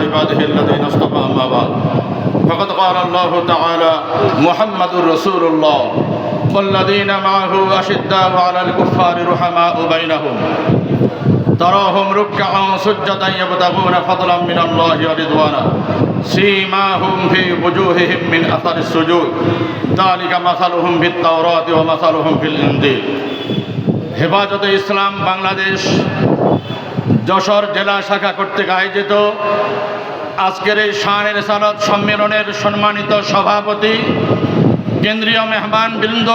عباده الذين اصطفى أما بعد فقد قال الله تعالى محمد رسول الله والذين معه أشداء على الكفار رحماء بينهم تراهم ركعا سجدا يبتغون فضلا من الله ورضوانا سيماهم في وجوههم من أثر السجود ذلك مثلهم في التوراة ومثلهم في الإنجيل। হেফাজতে ইসলাম বাংলাদেশ যশোর জেলা শাখা কর্তৃক আয়োজিত আজকের এই শানে রিসালাত সম্মেলনের সম্মানিত সভাপতি, কেন্দ্রীয় মেহমানবৃন্দ,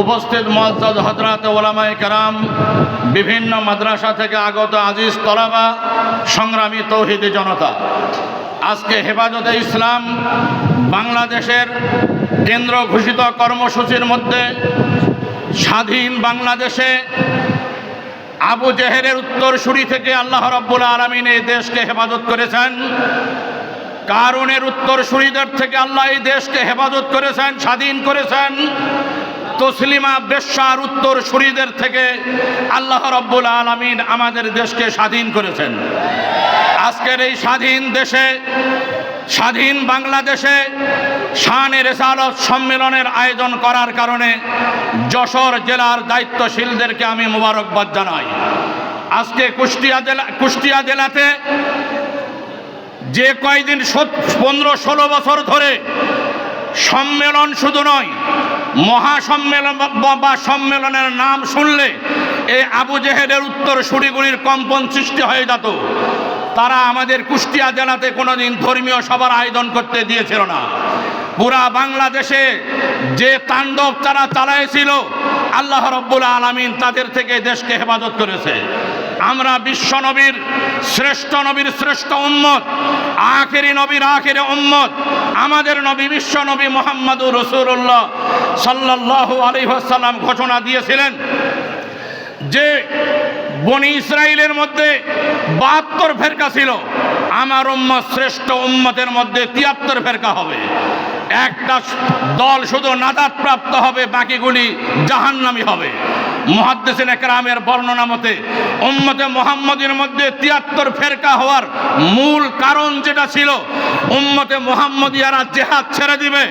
উপস্থিত মুআজ্জাজ হযরত উলামায়ে কেরাম, বিভিন্ন মাদ্রাসা থেকে আগত আজিজ তলাবা, সংগ্রামী তৌহিদি জনতা, আজকে হেফাজতে ইসলাম বাংলাদেশের কেন্দ্র ঘোষিত কর্মসূচির মধ্যে স্বাধীন বাংলাদেশে আবু জেহেলের উত্তরসূরি থেকে আল্লাহ রাব্বুল আলামিন এই দেশকে হেফাজত করেছেন। কারুনের উত্তরসূরিদের থেকে আল্লাহ এই দেশকে হেফাজত করেছেন, স্বাধীন করেছেন। তসলিমা বেশ্যার উত্তরসূরিদের থেকে আল্লাহ রাব্বুল আলামিন আমাদের দেশকে স্বাধীন করেছেন। আজকের এই স্বাধীন দেশে, স্বাধীন বাংলাদেশে শানে রিসালাত সম্মেলনের আয়োজন করার কারণে যশোর জেলার দায়িত্বশীলদেরকে আমি মোবারকবাদ জানাই। আজকে কুষ্টিয়া জেলাতে যে কয়দিন 15-16 বছর ধরে সম্মেলন শুধু নয়, মহাসম্মেলন বা সম্মেলনের নাম শুনলে এই আবু জেহেলের উত্তরসূরিগুলির কম্পন সৃষ্টি হয়ে যেত। তারা আমাদের কুষ্টিয়া জেলাতে কোনোদিন ধর্মীয় সভার আয়োজন করতে দিয়েছিল না। পুরা বাংলাদেশে যে তাণ্ডব তারা চালাইছিল, আল্লাহ রাব্বুল আলামিন তাদের থেকে দেশকে হেফাজত করেছে। আমরা বিশ্ব নবীর শ্রেষ্ঠ উম্মত, আখেরি নবীর আখেরি উম্মত, আমাদের নবী বিশ্ব নবী মুহাম্মদুর রাসূলুল্লাহ সাল্লাল্লাহু আলাইহি ওয়াসাল্লাম ঘোষণা দিয়েছিলেন যে বনি ইসরাইলের মধ্যে 72 ফেরকা ছিল, আমার উম্মত শ্রেষ্ঠ উম্মতের মধ্যে 73 ফেরকা হবে। একটা দল শুধু নাজাত প্রাপ্ত হবে, বাকিগুলি জাহান্নামী হবে। মুহাদ্দিসিনে কেরামের বর্ণনা মতে উম্মতে মুহাম্মদীর মধ্যে 73 ফেরকা হওয়ার মূল কারণ যেটা ছিল, উম্মতে মুহাম্মদিয়ারা জিহাদ ছেড়ে দিবে,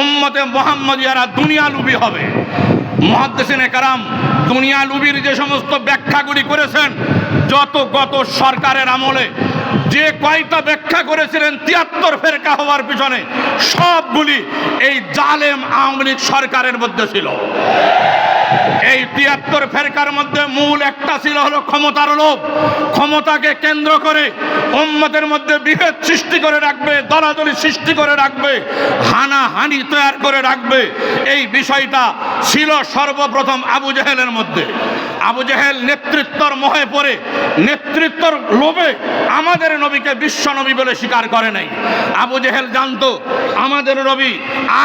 উম্মতে মুহাম্মদিয়ারা দুনিয়ালুবী হবে। মুহাদ্দিসিনে কেরাম দুনিয়ালুবীর যে সমস্ত ব্যাখ্যাগুলি করেছেন, গত সরকারের আমলে যে কয়টা ব্যাখ্যা করেছিলেন 73 ফেরকা হওয়ার পিছনে, সবগুলি এই জালেম আওয়ামী লীগ সরকারের মধ্যে ছিল। এই 73 ফেরকার মধ্যে মূল একটা ছিল হলো ক্ষমতার লোভ। ক্ষমতাকে কেন্দ্র করে উম্মতের মধ্যে বিভেদ সৃষ্টি করে রাখবে, দলাদলি সৃষ্টি করে রাখবে, হানাহানি তৈরি করে রাখবে। এই বিষয়টা ছিল সর্বপ্রথম আবু জেহেলের মধ্যে। আবু জেহেল নেতৃত্বর মোহে পড়ে, নেতৃত্বর লোভে আমাদের নবীকে বিশ্ব নবী বলে স্বীকার করে নাই। আবু জেহেল জানতো আমাদের নবী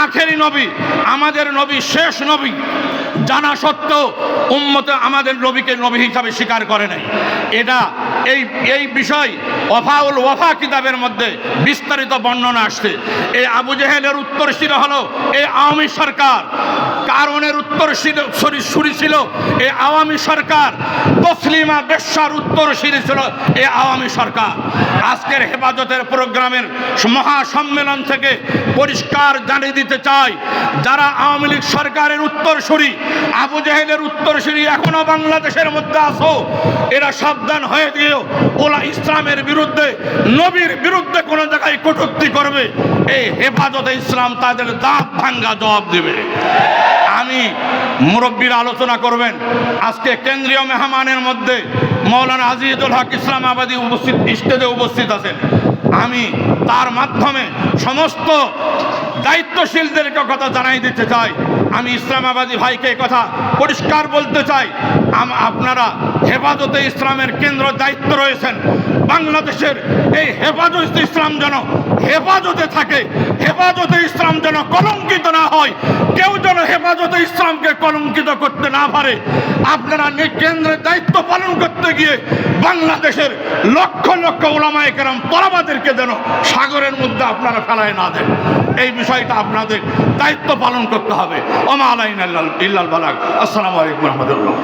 আখেরি নবী, আমাদের নবী শেষ নবী। জানা সত্ত্বেও উম্মতে আমাদের নবীকে নবী হিসাবে স্বীকার করে নাই। এই বিষয় ওয়াফাউল ওয়াফা কিতাবের মধ্যে বিস্তারিত বর্ণনা আসছে। এই আবু জেহেলের উত্তরসূরি হলো এই আওয়ামী সরকার, কারণের উত্তরসূরি ছিল এই আওয়ামী সরকার, তসলিমা বেশ্যার উত্তরসূরি ছিল এই আওয়ামী সরকার। আজকের হেফাজতের প্রোগ্রামের মহাসম্মেলন থেকে পরিষ্কার জানিয়ে দিতে চাই, যারা আওয়ামী লীগ সরকারের উত্তরসূরি, আবু জেহেলের উত্তরসূরি এখনো বাংলাদেশের মধ্যে আছো, এরা সাবধান হয়ে দিও। ওলা ইসলামের বিরুদ্ধে, নবীর বিরুদ্ধে কোন জায়গায় কটূক্তি করবে, এই হেফাজতে ইসলাম তাদের দাঁত ভাঙ্গা জবাব দেবে। আমি মুরব্বীরা আলোচনা করবেন। আজকে কেন্দ্রীয় মেহমানের মধ্যে মৌলানা আজিজুল হক ইসলামাবাদী স্টেজে উপস্থিত আছেন। আমি তার মাধ্যমে সমস্ত দায়িত্বশীলদেরকে কথা জানাই দিতে চাই। আমি ইসলামাবাদী ভাইকে কথা পরিষ্কার বলতে চাই, আপনারা হেফাজতে ইসলামের কেন্দ্র দায়িত্ব রয়েছেন। বাংলাদেশের এই হেফাজতে ইসলাম যেন হেফাজতে থাকে, হেফাজতে ইসলাম যেন কলঙ্কিত না হয়, কেউ যেন হেফাজতে ইসলামকে কলঙ্কিত করতে না পারে। আপনারা কেন্দ্রের দায়িত্ব পালন করতে গিয়ে বাংলাদেশের লক্ষ লক্ষ উলামায়ে কেরাম তলাবাদেরকে যেন সাগরের মধ্যে আপনারা ফেলায় না দেন। এই বিষয়টা আপনাদের দায়িত্ব পালন করতে হবে। ওমা আলাইনা ইল্লাল বালাগ। আসসালামু আলাইকুম ওয়া রাহমাতুল্লাহ।